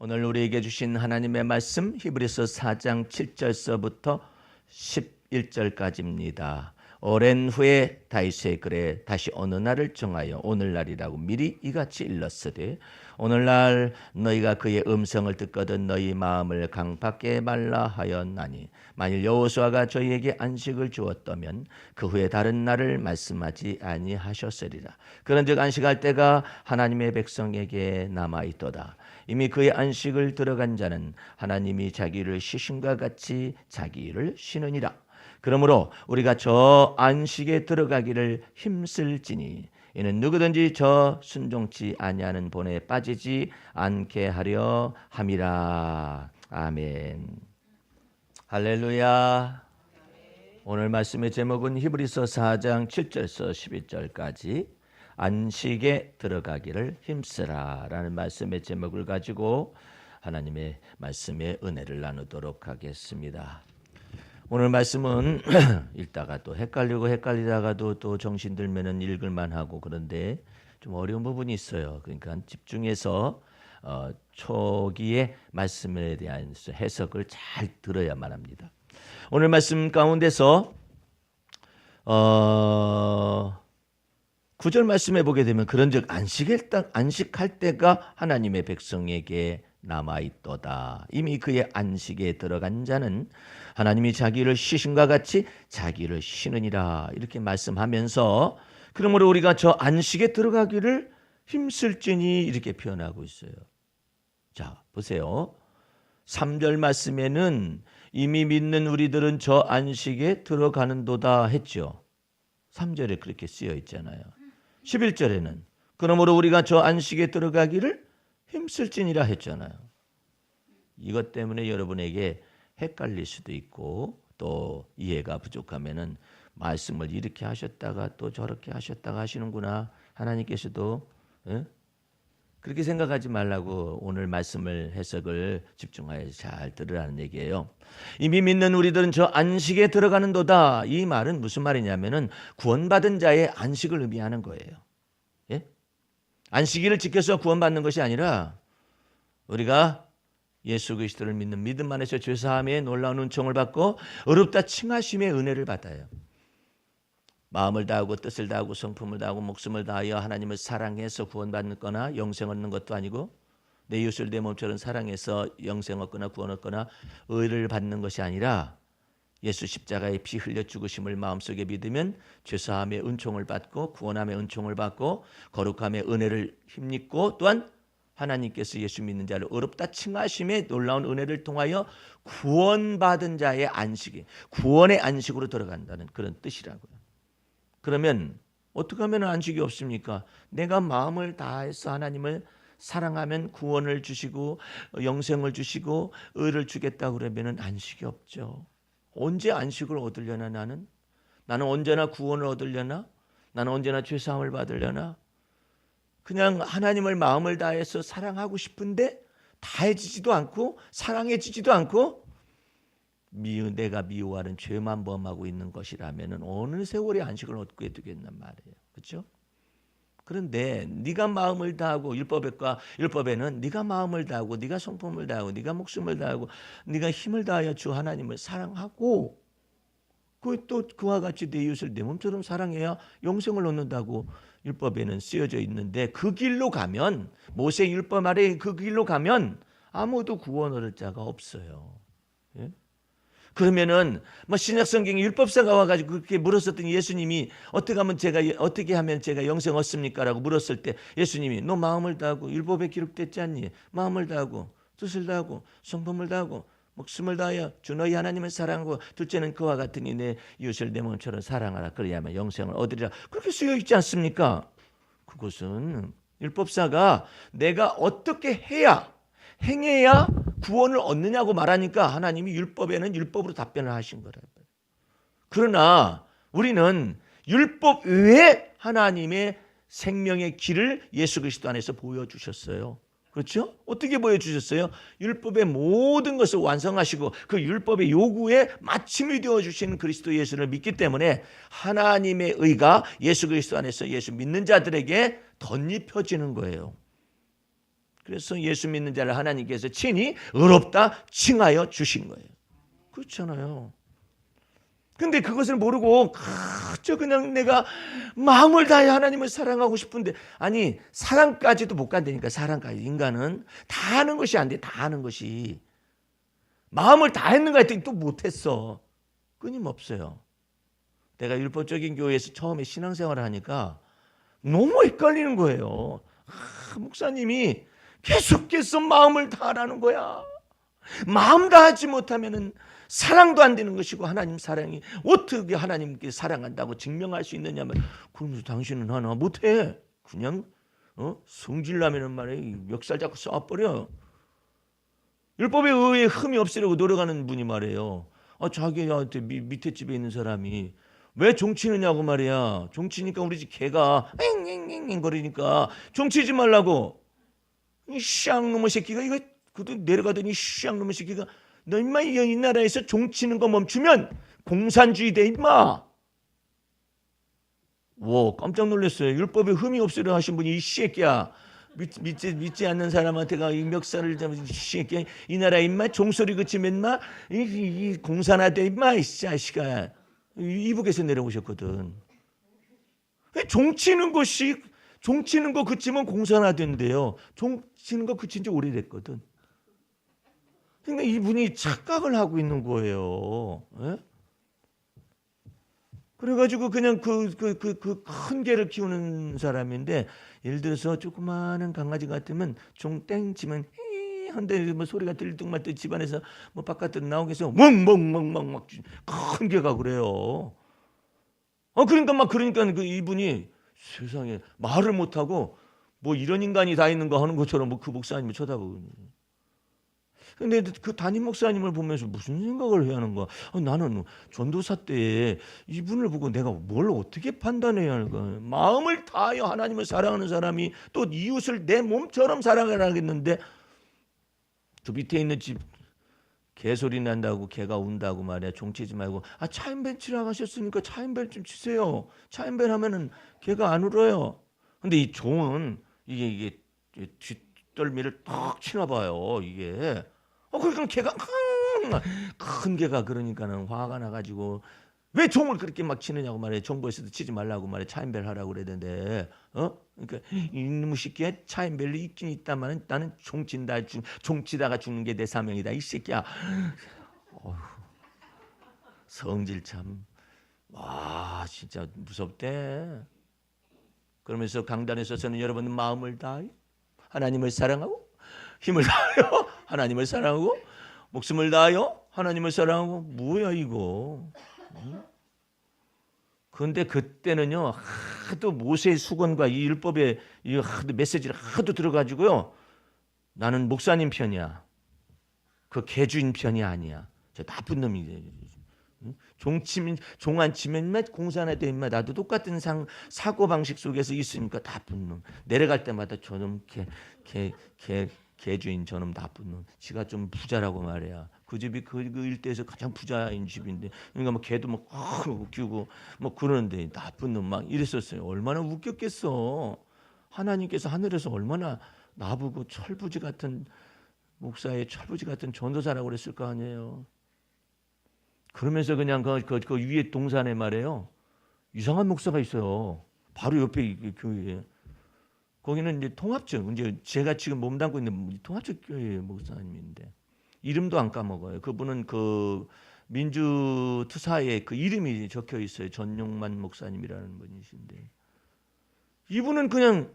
오늘 우리에게 주신 하나님의 말씀 히브리서 4장 7절서부터 11절까지입니다. 오랜 후에 다윗의 글에 다시 어느 날을 정하여 오늘날이라고 미리 이같이 일렀으되 오늘날 너희가 그의 음성을 듣거든 너희 마음을 강팍게 말라 하였나니 만일 여호수아가 저희에게 안식을 주었다면 그 후에 다른 날을 말씀하지 아니하셨으리라. 그런즉 안식할 때가 하나님의 백성에게 남아있도다. 이미 그의 안식을 들어간 자는 하나님이 자기를 쉬심과 같이 자기를 쉬느니라. 그러므로 우리가 저 안식에 들어가기를 힘쓸지니 이는 누구든지 저 순종치 아니하는 본에 빠지지 않게 하려 함이라. 아멘. 할렐루야. 오늘 말씀의 제목은 히브리서 4장 7절에서 11절까지 안식에 들어가기를 힘쓰라 라는 말씀의 제목을 가지고 하나님의 말씀의 은혜를 나누도록 하겠습니다. 오늘 말씀은 읽다가 또 헷갈리다가도 또 정신 들면은 읽을만 하고 그런데 좀 어려운 부분이 있어요. 그러니까 집중해서 초기에 말씀에 대한 해석을 잘 들어야만 합니다. 오늘 말씀 가운데서 9절 말씀해 보게 되면 그런즉 안식할 때가 하나님의 백성에게 남아있도다. 이미 그의 안식에 들어간 자는 하나님이 자기를 쉬심과 같이 자기를 쉬느니라 이렇게 말씀하면서 그러므로 우리가 저 안식에 들어가기를 힘쓸지니 이렇게 표현하고 있어요. 자 보세요. 3절 말씀에는 이미 믿는 우리들은 저 안식에 들어가는도다 했죠. 3절에 그렇게 쓰여 있잖아요. 11절에는 그러므로 우리가 저 안식에 들어가기를 힘쓸지니라 했잖아요. 이것 때문에 여러분에게 헷갈릴 수도 있고 또 이해가 부족하면은 말씀을 이렇게 하셨다가 또 저렇게 하셨다가 하시는구나. 하나님께서도 그렇게 생각하지 말라고 오늘 말씀을 해석을 집중하여 잘 들으라는 얘기예요. 이미 믿는 우리들은 저 안식에 들어가는도다. 이 말은 무슨 말이냐면은 구원받은 자의 안식을 의미하는 거예요. 예? 안식일을 지켜서 구원받는 것이 아니라 우리가 예수 그리스도를 믿는 믿음 안에서 죄사함의 놀라운 은총을 받고 의롭다 칭하심의 은혜를 받아요. 마음을 다하고 뜻을 다하고 성품을 다하고 목숨을 다하여 하나님을 사랑해서 구원받는 거나 영생 얻는 것도 아니고 내 이웃을 내 몸처럼 사랑해서 영생 얻거나 구원 얻거나 의를 받는 것이 아니라 예수 십자가의 피 흘려 죽으심을 마음속에 믿으면 죄사함의 은총을 받고 구원함의 은총을 받고 거룩함의 은혜를 힘입고 또한 하나님께서 예수 믿는 자를 의롭다 칭하심의 놀라운 은혜를 통하여 구원받은 자의 안식이 구원의 안식으로 들어간다는 그런 뜻이라고요. 그러면 어떻게 하면 안식이 없습니까? 내가 마음을 다해서 하나님을 사랑하면 구원을 주시고 영생을 주시고 의를 주겠다고 그러면 안식이 없죠. 언제 안식을 얻으려나 나는 언제나 구원을 얻으려나? 나는 언제나 죄사함을 받으려나? 그냥 하나님을 마음을 다해서 사랑하고 싶은데 다해지지도 않고 사랑해지지도 않고 내가 미워하는 죄만 범하고 있는 것이라면 어느 세월에 안식을 얻게 되겠단 말이에요. 그렇죠? 그런데 네가 마음을 다하고 율법에는 네가 마음을 다하고 네가 성품을 다하고 네가 목숨을 다하고 네가 힘을 다하여 주 하나님을 사랑하고 또 그와 같이 내 이웃을 내 몸처럼 사랑해야 영생을 얻는다고 율법에는 쓰여져 있는데 그 길로 가면 모세 율법 아래 그 길로 가면 아무도 구원 얻을 자가 없어요. 예? 그러면은 신약 성경에 율법사가 와가지고 그렇게 물었었더니 예수님이 어떻게 하면 제가 영생 얻습니까라고 물었을 때 예수님이 너 마음을 다하고 율법에 기록됐지 않니? 마음을 다하고 뜻을 다하고 성품을 다하고 목숨을 다하여 주 너희 하나님을 사랑하고 둘째는 그와 같으니 내 이웃을 내 몸처럼 사랑하라. 그래야만 영생을 얻으리라. 그렇게 쓰여 있지 않습니까? 그것은 율법사가 내가 어떻게 행해야 구원을 얻느냐고 말하니까 하나님이 율법에는 율법으로 답변을 하신 거라고요. 그러나 우리는 율법 외에 하나님의 생명의 길을 예수 그리스도 안에서 보여주셨어요. 그렇죠? 어떻게 보여주셨어요? 율법의 모든 것을 완성하시고 그 율법의 요구에 마침이 되어주시는 그리스도 예수를 믿기 때문에 하나님의 의가 예수 그리스도 안에서 예수 믿는 자들에게 덧입혀지는 거예요. 그래서 예수 믿는 자를 하나님께서 친히 의롭다 칭하여 주신 거예요. 그렇잖아요. 근데 그것을 모르고 그저 그냥 내가 마음을 다해 하나님을 사랑하고 싶은데, 아니 사랑까지도 못 간다니까. 사랑까지 인간은 다 하는 것이 안 돼. 다 하는 것이 마음을 다했는가 했더니 또 못했어. 끊임없어요. 내가 율법적인 교회에서 처음에 신앙생활을 하니까 너무 헷갈리는 거예요. 목사님이 계속해서 마음을 다하라는 거야. 마음 다하지 못하면은 사랑도 안 되는 것이고, 하나님 사랑이 어떻게 하나님께 사랑한다고 증명할 수 있느냐면, 그러면서 당신은 하나 못해. 그냥 성질나면은 말이야 멱살 잡고 쏴버려. 율법에 의해 흠이 없으려고 노력하는 분이 말이에요. 자기한테 밑에 집에 있는 사람이 왜 종치느냐고 말이야. 종치니까 우리 집 개가 앵앵앵앵 거리니까 종치지 말라고. 이 쌍놈의 새끼가 이거 그도 내려가더니 쌍놈의 새끼가 너 임마 이 나라에서 종치는 거 멈추면 공산주의 돼 임마. 와 깜짝 놀랐어요. 율법에 흠이 없으려 하신 분이 이 새끼야. 믿지 않는 사람한테가 이 멱살을 잡은 이 새끼야. 이 나라 임마 종소리 그치면 임마 이 공산화돼 임마 이 자식아. 이북에서 내려오셨거든. 종치는 거 그치면 공산화된대요. 종치는 거 그친 지 오래됐거든. 그러니까 이분이 착각을 하고 있는 거예요. 예? 그래가지고 그냥 큰 개를 키우는 사람인데, 예를 들어서 조그마한 강아지 같으면 종 땡치면 히 한데 뭐 소리가 들뚱말듯 집안에서 뭐 바깥으로 나오게 해서 멍멍멍멍 막 큰 개가 그래요. 그러니까 이분이 세상에 말을 못하고 뭐 이런 인간이 다 있는 거 하는 것처럼 뭐 그 목사님을 쳐다보고. 근데 그 담임 목사님을 보면서 무슨 생각을 해야 하는 거야? 나는 전도사 때 이분을 보고 내가 뭘 어떻게 판단해야 할까? 마음을 다하여 하나님을 사랑하는 사람이 또 이웃을 내 몸처럼 사랑을 하겠는데, 저 밑에 있는 집 개소리 난다고 개가 운다고 말이야. 종치지 말고 차인벨 치라고 하셨으니까 차인벨 좀 치세요. 차인벨 하면은 개가 안 울어요. 근데 이 종은 이게 뒷덜미를 탁 치나 봐요. 이게. 그러니까 개가 큰 개가 그러니까는 화가 나가지고 왜 종을 그렇게 막 치느냐고 말이에요. 정부에서도 치지 말라고 말이에요. 차인벨 하라고 그러던데. 그러니까 이놈의 새끼야. 차인벨이 있긴 있다만 나는 종친다. 종치다가 죽는 게 내 사명이다. 이 새끼야. 성질 참. 와 진짜 무섭대. 그러면서 강단에서 저는 여러분 마음을 다하여 하나님을 사랑하고, 힘을 다하여 하나님을 사랑하고, 목숨을 다하여 하나님을 사랑하고. 뭐야 이거. 그런데 그때는요 하도 모세의 수건과 이 율법의 이 하도 메시지를 하도 들어가지고요, 나는 목사님 편이야. 그 개주인 편이 아니야. 저 나쁜 놈이. 종 안 치면 인마 공산화돼 인마. 나도 똑같은 사고 방식 속에서 있으니까 나쁜 놈. 내려갈 때마다 저놈 개주인 저놈 나쁜 놈. 지가 좀 부자라고 말이야. 그 집이 그 일대에서 가장 부자인 집인데, 그러니까 뭐 개도 막 웃기고 뭐 그러는데 나쁜 놈 막 이랬었어요. 얼마나 웃겼겠어. 하나님께서 하늘에서 얼마나 나보고 철부지 같은 목사의 철부지 같은 전도사라고 그랬을 거 아니에요. 그러면서 그냥 그 위에 동산에 말이에요. 이상한 목사가 있어요. 바로 옆에 교회에. 거기는 이제 통합적, 이제 제가 지금 몸담고 있는 통합적 교회 목사님인데 이름도 안 까먹어요. 그분은 그 민주투사에 그 이름이 적혀 있어요. 전용만 목사님이라는 분이신데, 이분은 그냥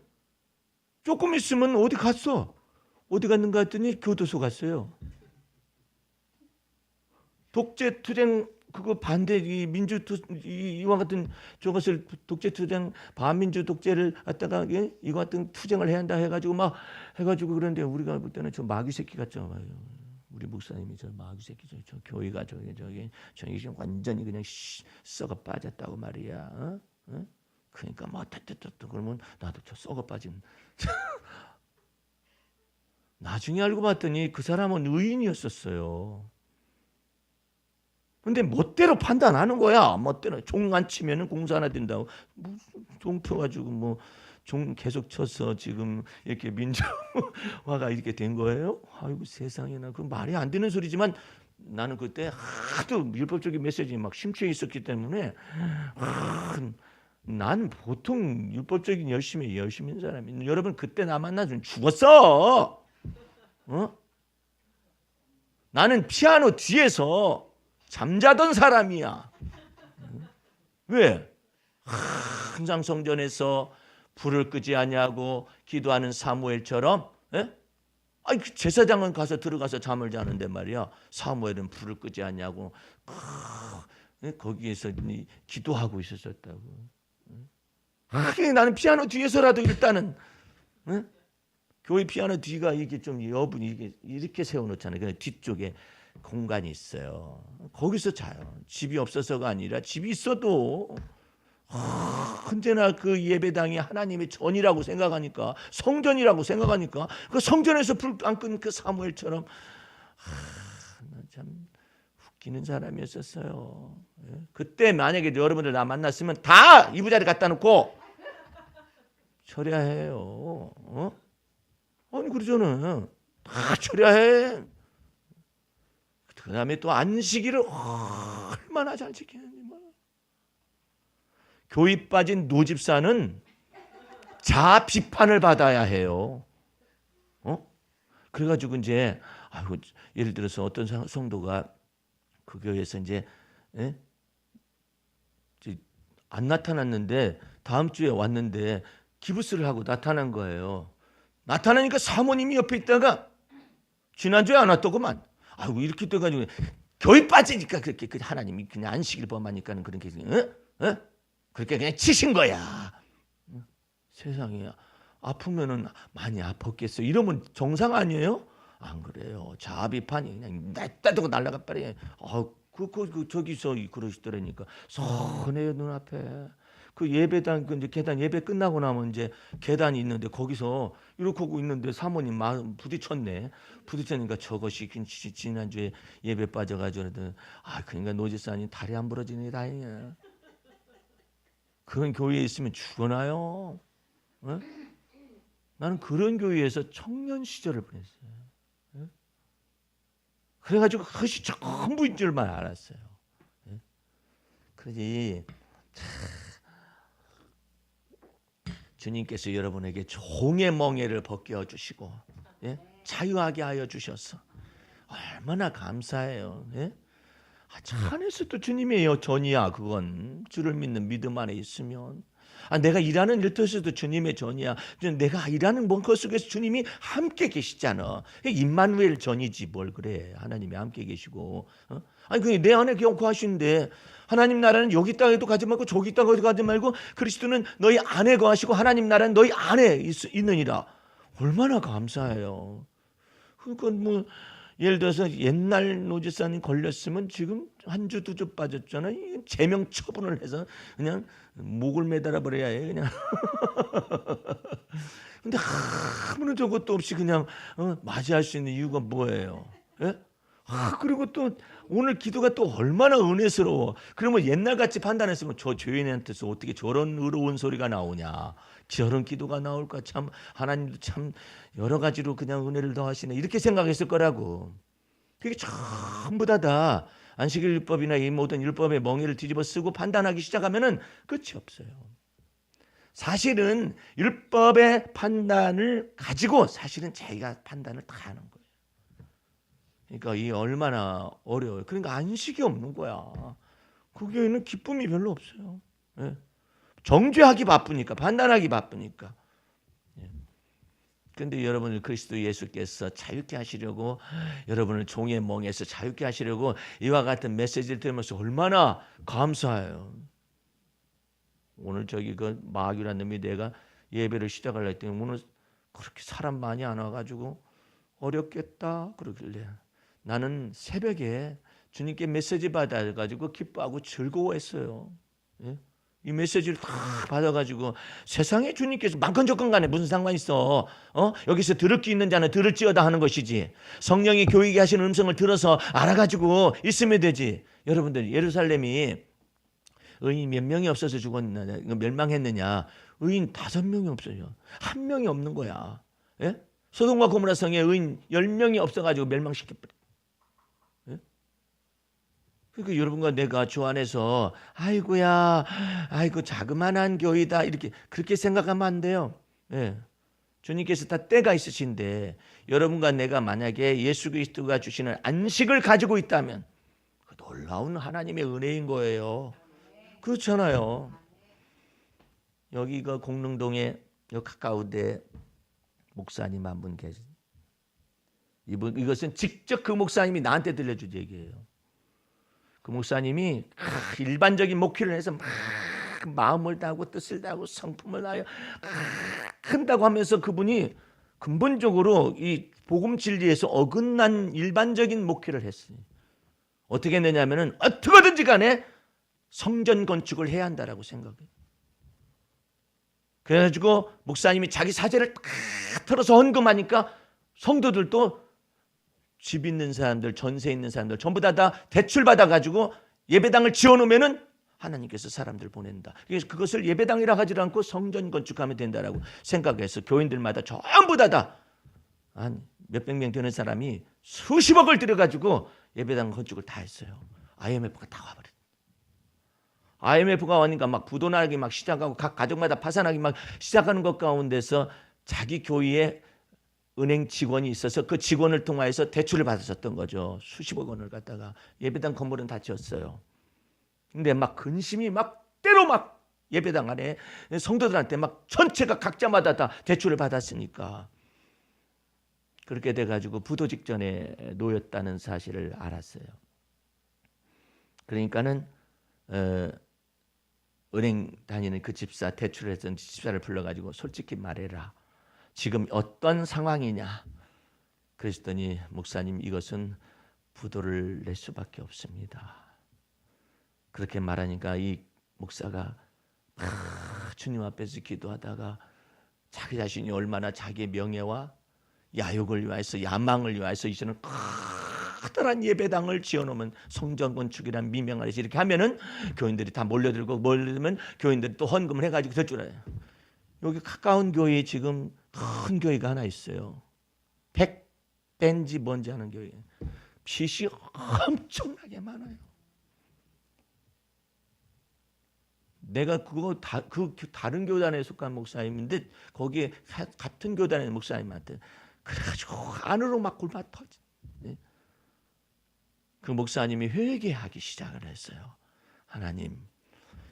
조금 있으면 어디 갔어. 어디 갔는가 했더니 교도소 갔어요. 독재 투쟁 그거 반대 이 이와 같은 저것을 독재 투쟁 반민주 독재를 갖다가 이거 같은 투쟁을 해야 한다 해가지고 막 해가지고 그런데 우리가 볼 때는 저 마귀 새끼 같죠. 우리 목사님이 저 마귀 새끼 저 교회가 저기 지금 완전히 그냥 썩어 빠졌다고 말이야. 그러니까 뭐 그러면 나도 저 썩어 빠진. 나중에 알고 봤더니 그 사람은 의인이었었어요. 근데 멋대로 판단하는 거야. 멋대로 종 안 치면은 공산화 된다고. 종 펴가지고 뭐 종 계속 쳐서 지금 이렇게 민주화가 이렇게 된 거예요? 아이고 세상에나, 그 말이 안 되는 소리지만 나는 그때 하도 율법적인 메시지에 막 심취해 있었기 때문에 난 보통 율법적인 열심인 사람이. 여러분 그때 나 만나면 죽었어. 나는 피아노 뒤에서 잠자던 사람이야. 왜? 항상 성전에서 불을 끄지 않냐고 기도하는 사무엘처럼. 아니 제사장은 가서 들어가서 잠을 자는데 말이야. 사무엘은 불을 끄지 않냐고 거기에서 기도하고 있었다고. 나는 피아노 뒤에서라도 일단은 교회 피아노 뒤가 이게 좀 여분이 이게 이렇게 세워놓잖아요. 그냥 뒤쪽에 공간이 있어요. 거기서 자요. 집이 없어서가 아니라 집이 있어도 언제나 그 예배당이 하나님의 전이라고 생각하니까, 성전이라고 생각하니까, 그 성전에서 불 안 끈 그 사무엘처럼 참 웃기는 사람이었었어요. 그때 만약에 여러분들 나 만났으면 다 이부자리 갖다 놓고 처리해요. 아니 그러잖아. 다 처리해. 그 다음에 또 안식일을 얼마나 잘 지키는지. 교회 빠진 노집사는 자아 비판을 받아야 해요. 그래가지고 이제 예를 들어서 어떤 성도가 그 교회에서 이제 안 나타났는데 다음 주에 왔는데 기부스를 하고 나타난 거예요. 나타나니까 사모님이 옆에 있다가 지난주에 안 왔더구만. 이렇게 돼가지고 교회 빠지니까 그렇게 하나님이 그냥 안식일 범하니까는 그렇게 그렇게 그냥 치신 거야. 세상에 아프면은 많이 아팠겠어. 이러면 정상 아니에요? 안 그래요. 자아 비판이 그냥 냈다 두고 날라가 버려. 저기서 그러시더라니까. 선해요 눈앞에. 그 예배당 그 이제 계단 예배 끝나고 나면 이제 계단이 있는데 거기서 이렇게 하고 있는데 사모님 마음 부딪혔으니까 저것이 지난주에 예배 빠져가지고 그러니까 노지사님 다리 안 부러지니 다행이야. 그런 교회에 있으면 죽어나요. 나는 그런 교회에서 청년 시절을 보냈어요. 그래가지고 그것이 전부인 줄만 알았어요. 그러지. 주님께서 여러분에게 종의 멍에를 벗겨 주시고 자유하게 하여 주셔서 얼마나 감사해요. 차 안에서도 주님의 전이야. 그건 주를 믿는 믿음 안에 있으면. 내가 일하는 일터에서도 주님의 전이야. 내가 일하는 뭔가 속에서 주님이 함께 계시잖아. 임마누엘 전이지 뭘 그래. 하나님이 함께 계시고. 그게 내 안에 거하시는데 하나님 나라는 여기 땅에도 가지 말고 저기 땅에도 가지 말고 그리스도는 너희 안에 거하시고 하나님 나라는 너희 안에 있느니라. 얼마나 감사해요. 그러니까 예를 들어서 옛날 노지사님 걸렸으면 지금 한 주 두 주 빠졌잖아요. 제명 처분을 해서 그냥 목을 매달아 버려야 해 그냥. 근데 아무런 저것도 없이 그냥 맞이할 수 있는 이유가 뭐예요? 그리고 또 오늘 기도가 또 얼마나 은혜스러워. 그러면 옛날같이 판단했으면 저 죄인한테서 어떻게 저런 의로운 소리가 나오냐, 저런 기도가 나올까, 참 하나님도 참 여러 가지로 그냥 은혜를 더하시네 이렇게 생각했을 거라고. 그게 전부 다 안식일 율법이나 이 모든 율법의 멍에를 뒤집어 쓰고 판단하기 시작하면은 끝이 없어요. 사실은 율법의 판단을 가지고 사실은 자기가 판단을 다 하는 거예요. 그러니까 이 얼마나 어려워요. 그러니까 안식이 없는 거야. 그 교회는 기쁨이 별로 없어요. 정죄하기 바쁘니까, 판단하기 바쁘니까. 그런데 여러분을 그리스도 예수께서 자유케 하시려고, 여러분을 종의 멍에서 자유케 하시려고 이와 같은 메시지를 들으면서 얼마나 감사해요. 오늘 그 마귀라는 놈이 내가 예배를 시작하려 했더니 오늘 그렇게 사람 많이 안 와가지고 어렵겠다 그러길래 나는 새벽에 주님께 메시지 받아가지고 기뻐하고 즐거워했어요. 이 메시지를 다 받아가지고 세상에 주님께서 많건 적건 간에 무슨 상관 있어? 여기서 들을 게 있는 자는 들을지어다 하는 것이지. 성령이 교육에 하시는 음성을 들어서 알아가지고 있으면 되지. 여러분들 예루살렘이 의인이 몇 명이 없어서 죽었느냐, 멸망했느냐? 의인 5명이 없어요. 1명이 없는 거야. 예? 소돔과 고모라 성에 의인 10명이 없어가지고 멸망시켜버려. 예? 그러니까 여러분과 내가 주 안에서 아이고야, 아이고 자그만한 교회다 이렇게 그렇게 생각하면 안 돼요. 예. 주님께서 다 때가 있으신데 여러분과 내가 만약에 예수 그리스도가 주시는 안식을 가지고 있다면 놀라운 하나님의 은혜인 거예요. 그렇잖아요. 여기가 공릉동에 요 가까운데 목사님 한 분 계신. 이것은 직접 그 목사님이 나한테 들려준 얘기예요. 그 목사님이 일반적인 목회를 해서 막 마음을 다하고 뜻을 다하고 성품을 다하여 한다고 하면서 그분이 근본적으로 이 복음 진리에서 어긋난 일반적인 목회를 했어요. 어떻게 했느냐면은 어떻게든지 간에 성전 건축을 해야 한다라고 생각해요. 그래가지고 목사님이 자기 사재를 다 털어서 헌금하니까 성도들도 집 있는 사람들, 전세 있는 사람들 전부 다 대출 받아가지고 예배당을 지어놓으면은 하나님께서 사람들 보낸다. 그래서 그것을 예배당이라 하지 않고 성전 건축하면 된다라고 생각해서 교인들마다 전부 다 한 몇백 명 되는 사람이 수십억을 들여가지고 예배당 건축을 다 했어요. IMF가 다 와버렸어요. IMF가 오니까 막 부도나기 막 시작하고 각 가정마다 파산하기 막 시작하는 것 가운데서 자기 교회에 은행 직원이 있어서 그 직원을 통해서 대출을 받았었던 거죠. 수십억 원을 갖다가 예배당 건물은 다 지었어요. 근데 막 근심이 막 때로 막 예배당 안에 성도들한테 막 전체가 각자마다 다 대출을 받았으니까 그렇게 돼가지고 부도 직전에 놓였다는 사실을 알았어요. 그러니까는 은행 다니는 그 집사 대출을 했던 집사를 불러가지고 솔직히 말해라. 지금 어떤 상황이냐? 그랬더니 목사님 이것은 부도를 낼 수밖에 없습니다. 그렇게 말하니까 이 목사가 주님 앞에서 기도하다가 자기 자신이 얼마나 자기의 명예와 야욕을 위하여서 야망을 위하여서 이제는 커다란 예배당을 지어놓으면 성전 건축이란 미명 아래서 이렇게 하면은 교인들이 다 몰려들고 몰려들면 교인들이 또 헌금을 해가지고 될 줄 알아요. 여기 가까운 교회에 지금 큰 교회가 하나 있어요. 백벤지 뭔지 하는 교회. 빚이 엄청나게 많아요. 내가 그거 그 다른 교단에 속한 목사님인데 거기에 같은 교단의 목사님한테 그래가지고 안으로 막 굴마 터지. 그 목사님이 회개하기 시작을 했어요. 하나님,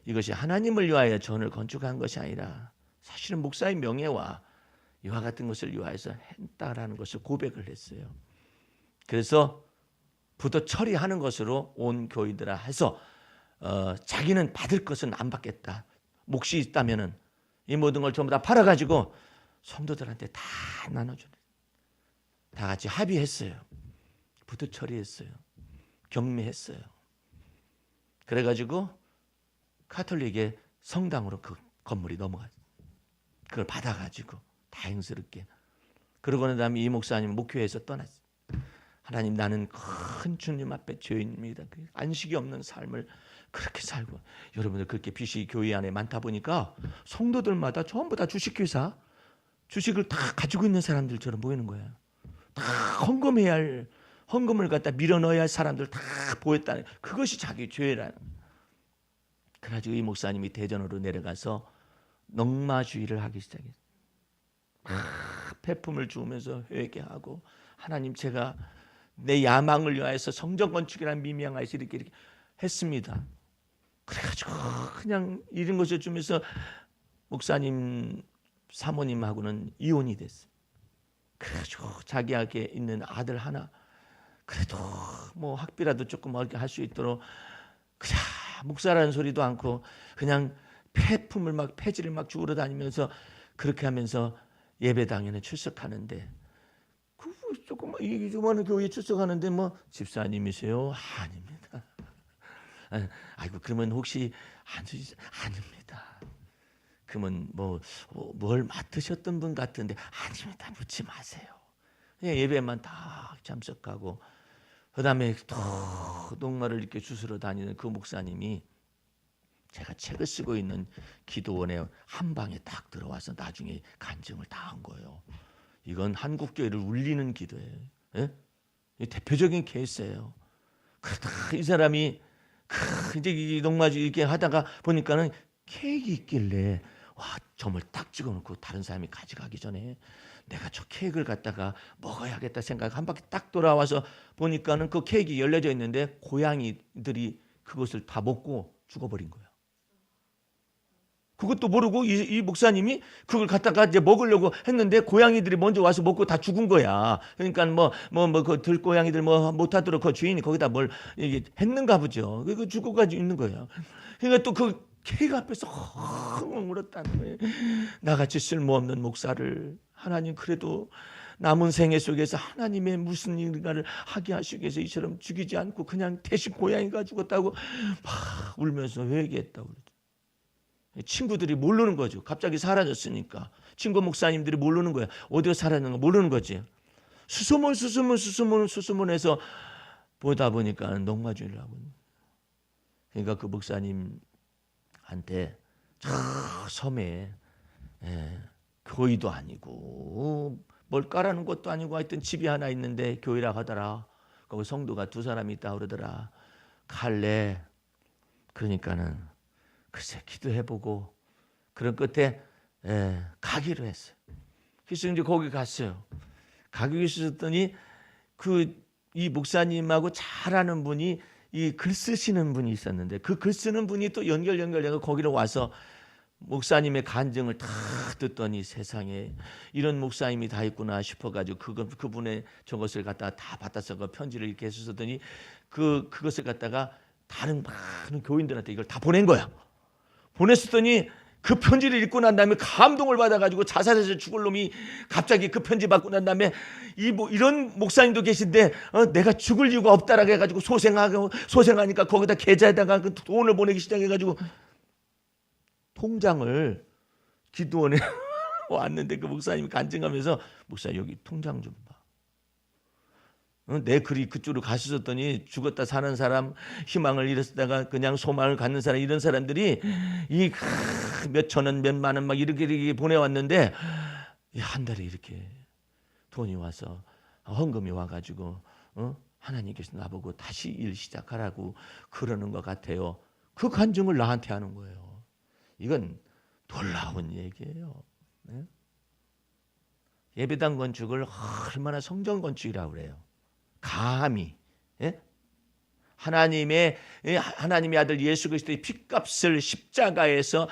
이것이 하나님을 위하여 전을 건축한 것이 아니라 사실은 목사의 명예와 이와 같은 것을 위하여서 했다라는 것을 고백을 했어요. 그래서 부도 처리하는 것으로 온 교인들아 해서 자기는 받을 것은 안 받겠다. 몫이 있다면은 이 모든 걸 전부 다 팔아가지고 성도들한테 다 나눠주는. 다 같이 합의했어요. 부도 처리했어요. 경매했어요. 그래가지고 카톨릭의 성당으로 그 건물이 넘어가요. 그걸 받아가지고 다행스럽게. 그러고 난 다음에 이 목사님 목회에서 떠났어요. 하나님 나는 큰 주님 앞에 죄인입니다. 안식이 없는 삶을 그렇게 살고 여러분들 그렇게 빚이 교회 안에 많다 보니까 성도들마다 전부 다 주식회사 주식을 다 가지고 있는 사람들처럼 보이는 거예요. 다 헌금해야 할 헌금을 갖다 밀어넣어야 할 사람들 다 보였다는 그것이 자기 죄라는. 그래가지고 이 목사님이 대전으로 내려가서 넉마주의를 하기 시작했어요. 폐품을 주우면서 회개하고 하나님 제가 내 야망을 위하여서 성전 건축이라는 미명하에서 이렇게 했습니다. 그래가지고 그냥 이런 것을 주면서 목사님 사모님하고는 이혼이 됐어요. 그래가지고 자기에게 있는 아들 하나 그래도 뭐 학비라도 조금 얻게 할 수 있도록 그냥 목사라는 소리도 않고 그냥 폐품을 막 폐지를 막 주우러 다니면서 그렇게 하면서 예배당에는 출석하는데 그 조그만 이 조그마한 교회에 출석하는데 뭐 집사님이세요? 아닙니다. 아이고 그러면 혹시 아닙니다. 그러면 뭐 뭘 맡으셨던 분 같은데 아닙니다. 묻지 마세요. 그냥 예배만 다 참석하고 그다음에 또 농마를 이렇게 주스러 다니는 그 목사님이 제가 책을 쓰고 있는 기도원에 한 방에 딱 들어와서 나중에 간증을 다 한 거예요. 이건 한국 교회를 울리는 기도예요. 예? 대표적인 케이스예요. 그러다 이 사람이 이제 이 농마주 이렇게 하다가 보니까는 케이크 있길래 와 점을 딱 찍어놓고 다른 사람이 가져가기 전에 내가 저 케이크를 갖다가 먹어야겠다 생각 한 바퀴 딱 돌아와서 보니까는 그 케이크 열려져 있는데 고양이들이 그것을 다 먹고 죽어버린 거예요. 그것도 모르고 이 목사님이 그걸 갖다가 이제 먹으려고 했는데 고양이들이 먼저 와서 먹고 다 죽은 거야. 그러니까 그 들고양이들 못하도록 그 주인이 거기다 뭘 이게 했는가 보죠. 그 죽어가지고 있는 거예요. 그러니까 또 그 케이크 앞에서 헝 울었다는 거예요. 나같이 쓸모없는 목사를 하나님 그래도 남은 생애 속에서 하나님의 무슨 일인가를 하게 하시기 위해서 이처럼 죽이지 않고 그냥 대신 고양이가 죽었다고 막 울면서 회개했다고 그러죠. 친구들이 모르는 거죠. 갑자기 사라졌으니까. 친구 목사님들이 모르는 거야. 어디가 사라졌는 거 모르는 거지. 수소문해서 보다 보니까 농마주의라고. 그러니까 그 목사님한테 저 섬에 교회도 아니고 뭘 까라는 것도 아니고 하여튼 집이 하나 있는데 교회라고 하더라. 거기 성도가 2사람이 있다 그러더라. 갈래. 그러니까는 글쎄 기도해보고 그런 끝에 가기로 했어요. 그래서 이제 거기 갔어요. 가기 있었더니 이 목사님하고 잘 아는 분이 이 글 쓰시는 분이 있었는데 그 글 쓰는 분이 또 연결해서 거기로 와서 목사님의 간증을 다 듣더니 세상에 이런 목사님이 다 있구나 싶어가지고 그분의 저것을 갖다가 다 받아서 그 편지를 이렇게 썼더니 그것을 갖다가 다른 많은 교인들한테 이걸 다 보낸 거야. 보냈었더니 그 편지를 읽고 난 다음에 감동을 받아가지고 자살해서 죽을 놈이 갑자기 그 편지 받고 난 다음에 이런 목사님도 계신데 내가 죽을 이유가 없다라고 해가지고 소생하니까 거기다 계좌에다가 그 돈을 보내기 시작해가지고 통장을 기도원에 왔는데 그 목사님이 간증하면서 목사 여기 통장 좀 봐. 내 글이 그쪽으로 가셨더니 죽었다 사는 사람 희망을 잃었다가 그냥 소망을 갖는 사람 이런 사람들이 이 몇천 원 몇만 원 막 이렇게 보내왔는데 한 달에 이렇게 돈이 와서 헌금이 와가지고 하나님께서 나보고 다시 일 시작하라고 그러는 것 같아요. 그 간증을 나한테 하는 거예요. 이건 놀라운 얘기예요. 네? 예배당 건축을 얼마나 성전 건축이라고 그래요. 감히 하나님의 아들 예수 그리스도의 피값을 십자가에서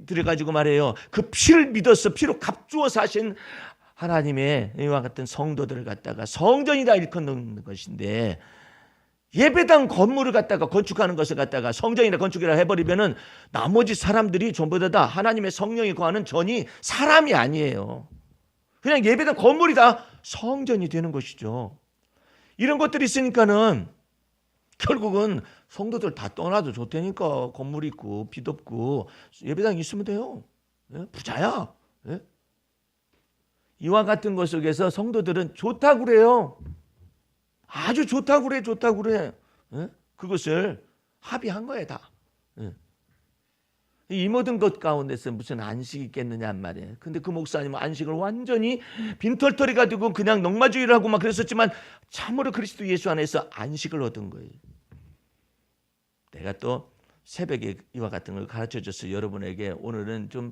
들여가지고 말해요. 그 피를 믿어서 피로 값주어 사신 하나님의 이와 같은 성도들을 갖다가 성전이다 일컫는 것인데 예배당 건물을 갖다가 건축하는 것을 갖다가 성전이나 건축이라 해버리면은 나머지 사람들이 전부 다 하나님의 성령이 거하는 전이 사람이 아니에요. 그냥 예배당 건물이 다 성전이 되는 것이죠. 이런 것들이 있으니까는 결국은 성도들 다 떠나도 좋다니까. 건물 있고 빚 없고 예배당 있으면 돼요. 부자야. 이와 같은 것 속에서 성도들은 좋다고 그래요. 아주 좋다고 그래. 그것을 합의한 거예요 다. 이 모든 것 가운데서 무슨 안식이 있겠느냐 말이에요. 근데 그 목사님은 안식을 완전히 빈털터리 가지고 그냥 농마주의를 하고 막 그랬었지만 참으로 그리스도 예수 안에서 안식을 얻은 거예요. 내가 또 새벽에 이와 같은 걸 가르쳐줘서 여러분에게 오늘은 좀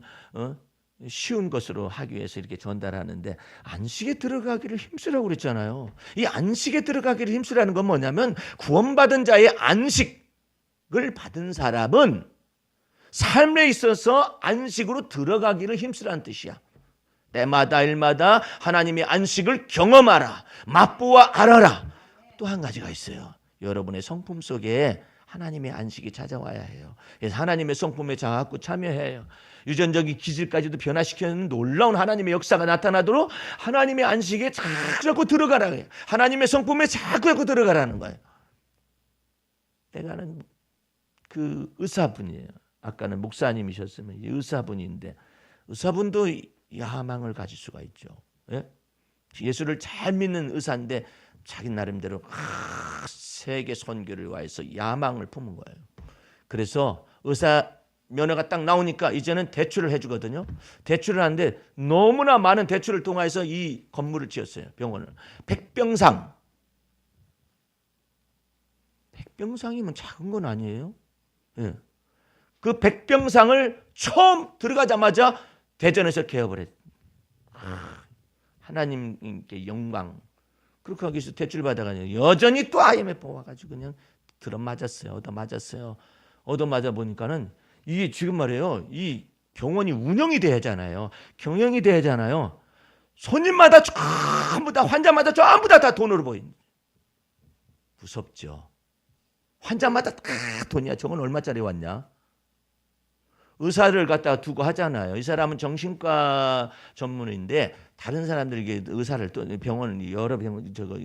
쉬운 것으로 하기 위해서 이렇게 전달하는데 안식에 들어가기를 힘쓰라고 그랬잖아요. 이 안식에 들어가기를 힘쓰라는 건 뭐냐면 구원받은 자의 안식을 받은 사람은 삶에 있어서 안식으로 들어가기를 힘쓰라는 뜻이야. 때마다 일마다 하나님의 안식을 경험하라. 맛보아 알아라. 또 한 가지가 있어요. 여러분의 성품 속에 하나님의 안식이 찾아와야 해요. 그래서 하나님의 성품에 자꾸 참여해요. 유전적인 기질까지도 변화시키는 놀라운 하나님의 역사가 나타나도록 하나님의 안식에 자꾸 들어가라고 해요. 하나님의 성품에 자꾸 들어가라는 거예요. 내가 아는 그 의사분이에요. 아까는 목사님이셨으면 의사분인데 의사분도 야망을 가질 수가 있죠. 예수를 잘 믿는 의사인데 자기 나름대로 세계 선교를 위해서 야망을 품은 거예요. 그래서 의사 면허가 딱 나오니까 이제는 대출을 해주거든요. 대출을 하는데 너무나 많은 대출을 통해서 이 건물을 지었어요. 병원을. 백병상. 백병상이면 작은 건 아니에요. 예. 그 백병상을 처음 들어가자마자 대전에서 개업을 했어요. 하나님께 영광. 그렇게 하기 위해서 대출 받아가지고 여전히 또 IMF 와가지고 그냥 들어맞았어요. 얻어맞았어요. 얻어맞아 보니까는 이게 지금 말이에요. 이 병원이 운영이 돼야 하잖아요. 경영이 돼야 하잖아요. 손님마다 전부 다 환자마다 전부 다 돈으로 보인. 무섭죠. 환자마다 다 돈이야. 저건 얼마짜리 왔냐? 의사를 갖다가 두고 하잖아요. 이 사람은 정신과 전문의인데 다른 사람들이 이게 의사를 또 병원 여러 병원 저거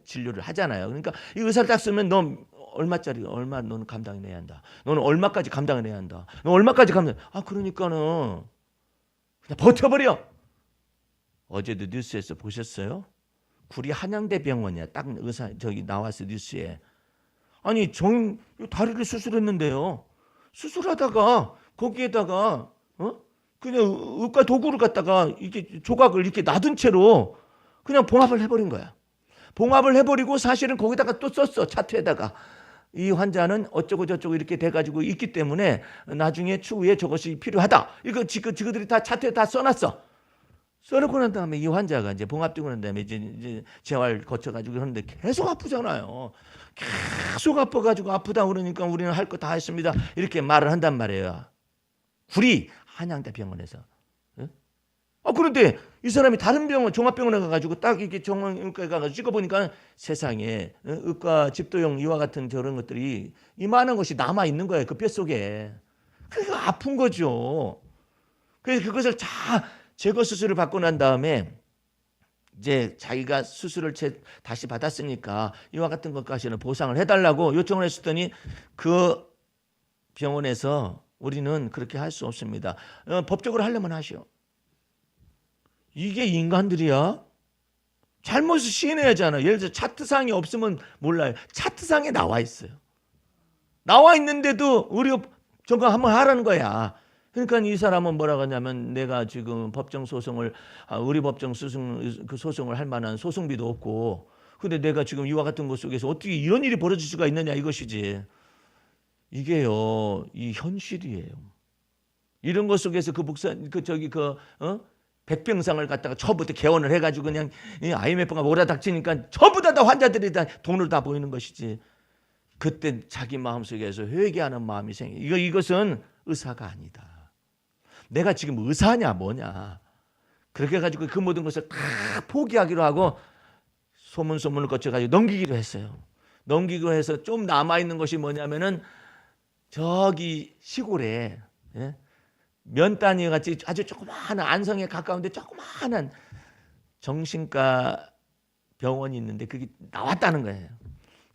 진료를 하잖아요. 그러니까 이 의사를 딱 쓰면 너 얼마짜리 얼마 너는 감당해내야 한다. 너는 얼마까지 감당해내야 한다. 너 얼마까지 감당? 그러니까는 그냥 버텨버려. 어제도 뉴스에서 보셨어요? 구리 한양대 병원이야. 딱 의사 저기 나왔어 뉴스에. 아니 다리를 수술했는데요. 수술하다가 거기에다가 그냥 의과 도구를 갖다가 이게 조각을 이렇게 놔둔 채로 그냥 봉합을 해버린 거야. 봉합을 해버리고 사실은 거기다가 또 썼어. 차트에다가 이 환자는 어쩌고 저쩌고 이렇게 돼가지고 있기 때문에 나중에 추후에 저것이 필요하다. 이거 지그들이 다 차트에 다 써놨어. 써놓고 난 다음에 이 환자가 이제 봉합되고 난 다음에 이제 재활 거쳐가지고 그러는데 계속 아프잖아요. 계속 아파가지고 아프다 그러니까 우리는 할 거 다 했습니다. 이렇게 말을 한단 말이에요. 구리 한양대 병원에서. 그런데 이 사람이 다른 병원 종합병원에 가가지고 딱 이렇게 정형외과에 가서 찍어보니까 세상에 의과 집도용 이와 같은 저런 것들이 이만한 것이 남아 있는 거예요. 그 뼛속에. 그러니까 아픈 거죠. 그래서 그것을 다 제거 수술을 받고 난 다음에 이제 자기가 수술을 다시 받았으니까 이와 같은 것까지는 보상을 해달라고 요청을 했더니 그 병원에서 우리는 그렇게 할 수 없습니다. 법적으로 하려면 하시오. 이게 인간들이야? 잘못을 시인해야 하잖아. 예를 들어 차트상이 없으면 몰라요. 차트상에 나와 있어요. 나와 있는데도 우리 저거 한번 하라는 거야. 그러니까 이 사람은 뭐라고 하냐면 내가 지금 법정 소송을 우리 법정 소송을 할 만한 소송비도 없고 근데 내가 지금 이와 같은 것 속에서 어떻게 이런 일이 벌어질 수가 있느냐 이것이지. 이게요. 이 현실이에요. 이런 것 속에서 그 목사 백병상을 갖다가 처음부터 개원을 해가지고 그냥 IMF가 몰아닥치니까 전부 다 환자들이 다 돈으로 다 보이는 것이지. 그때 자기 마음속에서 회개하는 마음이 생겨. 이것은 의사가 아니다. 내가 지금 의사냐 뭐냐. 그렇게 해가지고 그 모든 것을 다 포기하기로 하고 소문을 거쳐가지고 넘기기로 했어요. 넘기기로 해서 좀 남아있는 것이 뭐냐면은 저기 시골에 면 단위 같이 아주 조그마한 안성에 가까운데 조그마한 정신과 병원이 있는데 그게 나왔다는 거예요.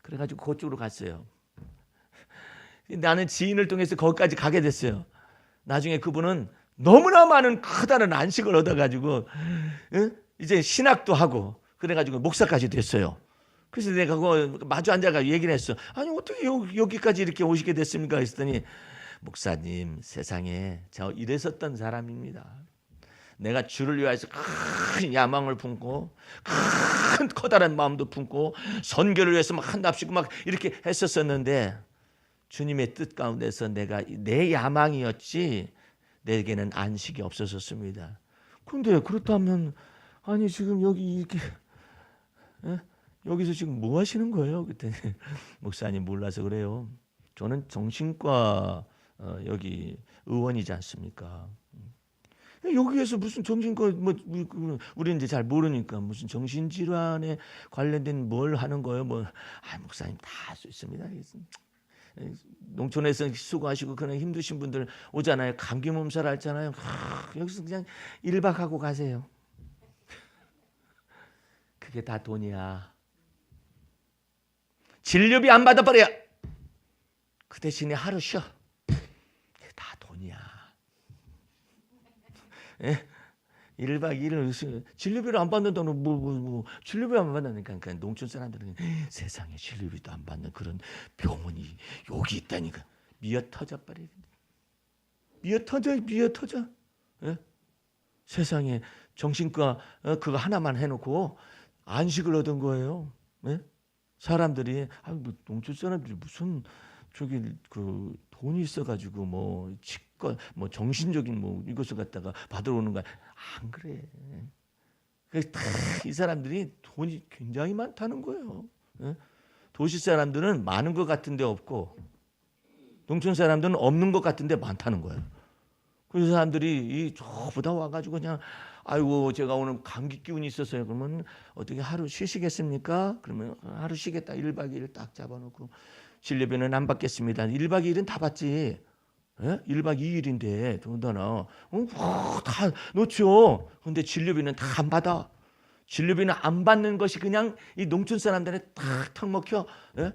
그래가지고 그쪽으로 갔어요. 나는 지인을 통해서 거기까지 가게 됐어요. 나중에 그분은 너무나 많은 커다란 안식을 얻어가지고 이제 신학도 하고 그래가지고 목사까지 됐어요. 그래서 내가 그거 마주 앉아가 얘기를 했어. 아니 어떻게 여기까지 이렇게 오시게 됐습니까? 했더니 목사님 세상에 저 이랬었던 사람입니다. 내가 주를 위해서 큰 야망을 품고 큰 커다란 마음도 품고 선교를 위해서 막 한답시고 막 이렇게 했었었는데 주님의 뜻 가운데서 내가 내 야망이었지 내게는 안식이 없었습니다. 그런데 그렇다면 아니 지금 여기 이렇게 여기서 지금 뭐 하시는 거예요? 그랬더니 목사님 몰라서 그래요. 저는 정신과 여기 의원이지 않습니까? 여기에서 무슨 정신과 우리는 이제 잘 모르니까 무슨 정신질환에 관련된 뭘 하는 거예요? 목사님 다 할 수 있습니다. 농촌에서 수고하시고 그런 힘드신 분들 오잖아요. 감기 몸살 앓잖아요. 여기서 그냥 1박 하고 가세요. 그게 다 돈이야. 진료비 안 받아버려. 그 대신에 하루 쉬어. 그게 다 돈이야. 1박 2일 진료비를 안 받는다는 진료비 안 받는다니까 그러니까 농촌 사람들은 세상에 진료비도 안 받는 그런 병원이 여기 있다니까. 미어 터져 버려. 미어 터져. 예? 세상에 정신과 그거 하나만 해놓고 안식을 얻은 거예요. 예? 사람들이 뭐 농촌 사람들이 무슨 저기 그 돈이 있어가지고 뭐 치과 뭐 정신적인 뭐 이것을 갖다가 받으러 오는 거야. 안 그래. 그래서 다 이 사람들이 돈이 굉장히 많다는 거예요. 예? 도시 사람들은 많은 것 같은데 없고 농촌 사람들은 없는 것 같은데 많다는 거예요. 그 사람들이 저보다 와가지고 그냥 아이고 제가 오늘 감기 기운이 있었어요. 그러면 어떻게 하루 쉬시겠습니까? 그러면 하루 쉬겠다. 1박 2일 딱 잡아놓고 진료비는 안 받겠습니다. 1박 2일은 다 받지. 예? 1박 2일인데 더군다나 다 놓죠. 근데 진료비는 다 안 받아. 진료비는 안 받는 것이 그냥 이 농촌 사람들의 탁 먹혀. 예?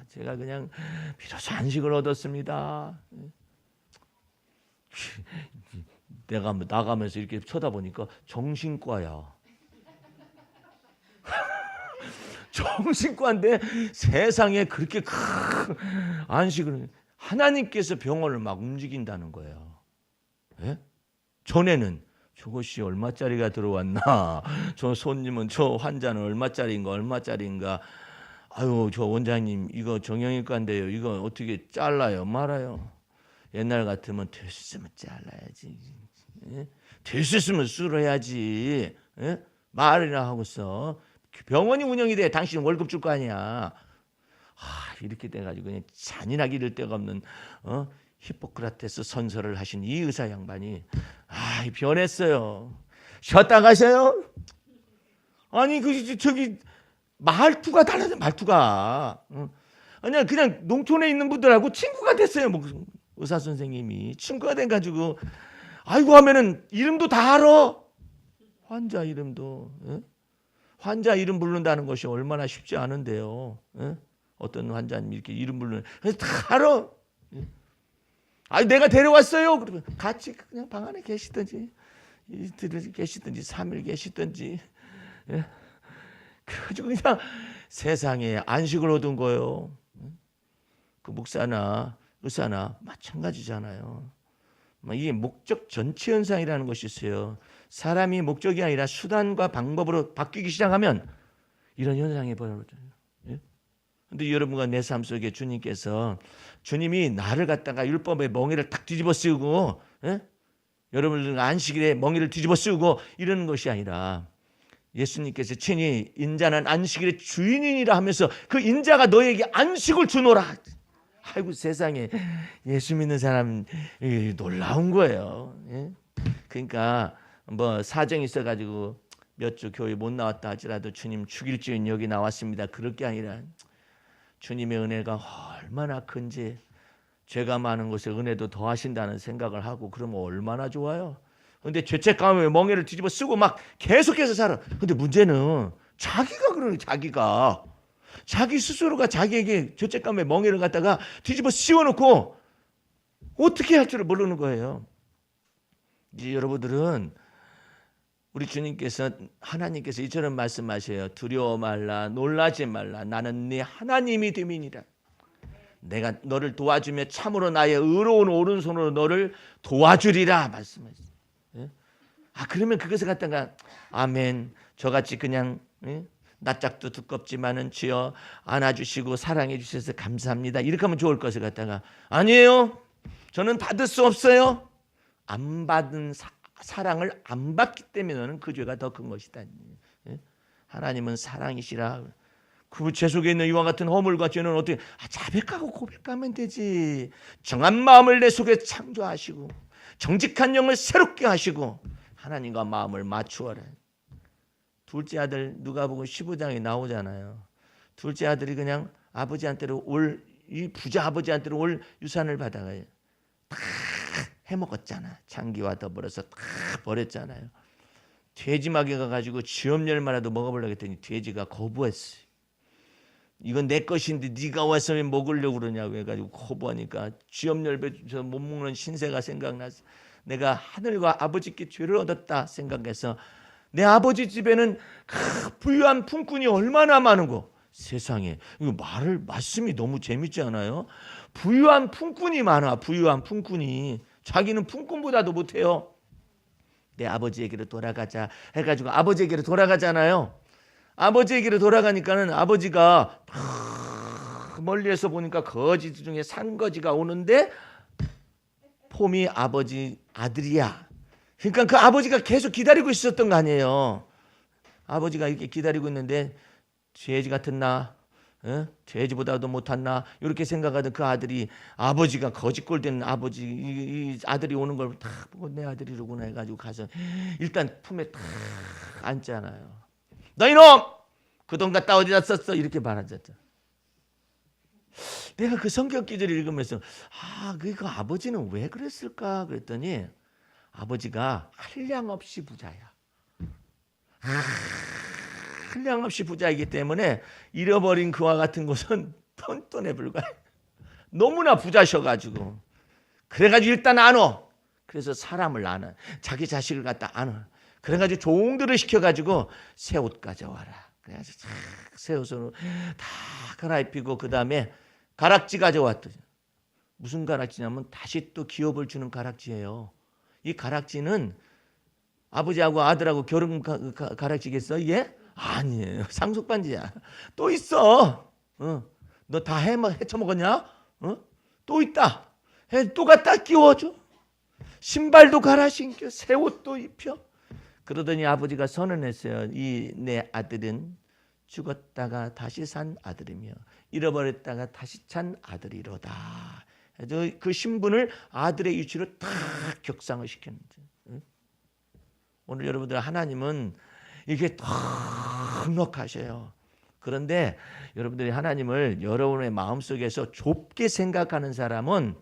제가 그냥 비로소 안식을 얻었습니다. 내가 나가면서 이렇게 쳐다보니까 정신과야. 정신과인데 세상에 그렇게 큰 안식을 하나님께서 병원을 막 움직인다는 거예요. 예? 전에는 저것이 얼마짜리가 들어왔나? 저 손님은 저 환자는 얼마짜리인가? 아유 저 원장님 이거 정형외과인데요. 이거 어떻게 잘라요? 말아요. 옛날 같으면 됐으면 잘라야지. 예? 됐으면 쓸어야지. 예? 말이나 하고서 병원이 운영이 돼. 당신 월급 줄 거 아니야. 이렇게 돼가지고 그냥 잔인하게 이를 데가 없는 히포크라테스 선서를 하신 이 의사 양반이 변했어요. 쉬었다 가세요. 아니 저기 말투가 달라져. 말투가. 아니야 그냥 농촌에 있는 분들하고 친구가 됐어요. 뭐 의사 선생님이 친구가 돼가지고 아이고 하면은 이름도 다 알아. 환자 이름도. 예? 환자 이름 부른다는 것이 얼마나 쉽지 않은데요. 예? 어떤 환자님 이렇게 이름 부르는 다 알아. 예? 아니 내가 데려왔어요. 그러면 같이 그냥 방 안에 계시든지 이틀 계시든지 3일 계시든지. 예? 그래가지고 그냥 세상에 안식을 얻은 거예요. 그 목사나 의사나 마찬가지잖아요. 이게 목적 전체 현상이라는 것이 있어요. 사람이 목적이 아니라 수단과 방법으로 바뀌기 시작하면 이런 현상이 벌어져요. 그런데 여러분과 내 삶 속에 주님이 나를 갖다가 율법의 멍에를 탁 뒤집어 쓰고 여러분들 안식일에 멍에를 뒤집어 쓰고 이러는 것이 아니라 예수님께서 친히 인자는 안식일의 주인이라 하면서 그 인자가 너에게 안식을 주노라. 아이고 세상에 예수 믿는 사람 놀라운 거예요. 그러니까 뭐 사정이 있어가지고 몇 주 교회 못 나왔다 하더라도 주님 죽일주인 여기 나왔습니다. 그럴 게 아니라 주님의 은혜가 얼마나 큰지 죄가 많은 곳에 은혜도 더하신다는 생각을 하고 그러면 얼마나 좋아요. 근데 죄책감에 멍에를 뒤집어 쓰고 막 계속해서 살아. 근데 문제는 자기가 그러는 자기가 자기 스스로가 자기에게 죄책감에 멍에를 갖다가 뒤집어 씌워놓고 어떻게 할 줄을 모르는 거예요. 이제 여러분들은 우리 주님께서 하나님께서 이처럼 말씀하셔요. 두려워 말라 놀라지 말라 나는 네 하나님이 됨이니라. 내가 너를 도와주며 참으로 나의 의로운 오른손으로 너를 도와주리라 말씀하셨어요. 그러면 그것을 갖다가 아멘 저같이 그냥 낯짝도 두껍지만은 주여 안아주시고 사랑해 주셔서 감사합니다 이렇게 하면 좋을 것을 갖다가 아니에요. 저는 받을 수 없어요. 안 받은 사랑을 안 받기 때문에 너는 그 죄가 더 큰 것이다. 하나님은 사랑이시라. 그 죄 속에 있는 이와 같은 허물과 죄는 어떻게 자백하고 고백하면 되지. 정한 마음을 내 속에 창조하시고 정직한 영을 새롭게 하시고 하나님과 마음을 맞추어라. 둘째 아들 누가복음 15장에 나오잖아요. 둘째 아들이 그냥 아버지한테로 이 부자 아버지한테로 올 유산을 받아가요. 다 해먹었잖아. 장기와 더불어서 다 버렸잖아요. 돼지막에 가가지고 쥐엄열마라도 먹어보려고 했더니 돼지가 거부했어요. 이건 내 것인데 네가 와서 왜 먹으려고 그러냐고 해가지고 거부하니까 쥐엄열배서 못 먹는 신세가 생각나서 내가 하늘과 아버지께 죄를 얻었다 생각해서 내 아버지 집에는 부유한 품꾼이 얼마나 많은고. 세상에 이거 말씀이 너무 재밌지 않아요? 부유한 품꾼이 많아. 부유한 품꾼이. 자기는 품꾼보다도 못해요. 내 아버지에게로 돌아가자 해가지고 아버지에게로 돌아가잖아요. 아버지에게로 돌아가니까는 아버지가 멀리에서 보니까 거지 중에 산거지가 오는데 폼이 아버지 아들이야. 그러니까 그 아버지가 계속 기다리고 있었던 거 아니에요. 아버지가 이렇게 기다리고 있는데 돼지 같은 나, 돼지보다도 못한 나 이렇게 생각하던 그 아들이 아버지가 거지꼴 된 아버지 이 아들이 오는 걸 다 보고 내 아들이로구나 해가지고 가서 일단 품에 딱 앉잖아요. 너 이놈! 그 돈 갖다 어디다 썼어? 이렇게 말하잖아. 내가 그 성경 기절을 읽으면서 그 아버지는 왜 그랬을까 그랬더니 아버지가 한량없이 부자야. 한량없이 부자이기 때문에 잃어버린 그와 같은 것은 톤톤에 불과해. 너무나 부자셔가지고 그래가지고 일단 안어. 그래서 사람을 안어. 자기 자식을 갖다 안어. 그래가지고 종들을 시켜가지고 새 옷 가져와라. 그래가지고 새 옷으로 다 갈아입히고 그 다음에 가락지 가져왔더니 무슨 가락지냐면 다시 또 기업을 주는 가락지예요. 이 가락지는 아버지하고 아들하고 결혼 가락지겠어 이게? 아니에요. 상속반지야. 또 있어. 너 다 헤쳐먹었냐? 또 있다. 또 갖다 끼워줘. 신발도 갈아 신겨. 새 옷도 입혀. 그러더니 아버지가 선언했어요. 이 내 아들은 죽었다가 다시 산 아들이며 잃어버렸다가 다시 찬 아들이로다. 그래서 그 신분을 아들의 위치로 딱 격상을 시켰는데 오늘 여러분들 하나님은 이게 넉넉하셔요. 그런데 여러분들이 하나님을 여러분의 마음속에서 좁게 생각하는 사람은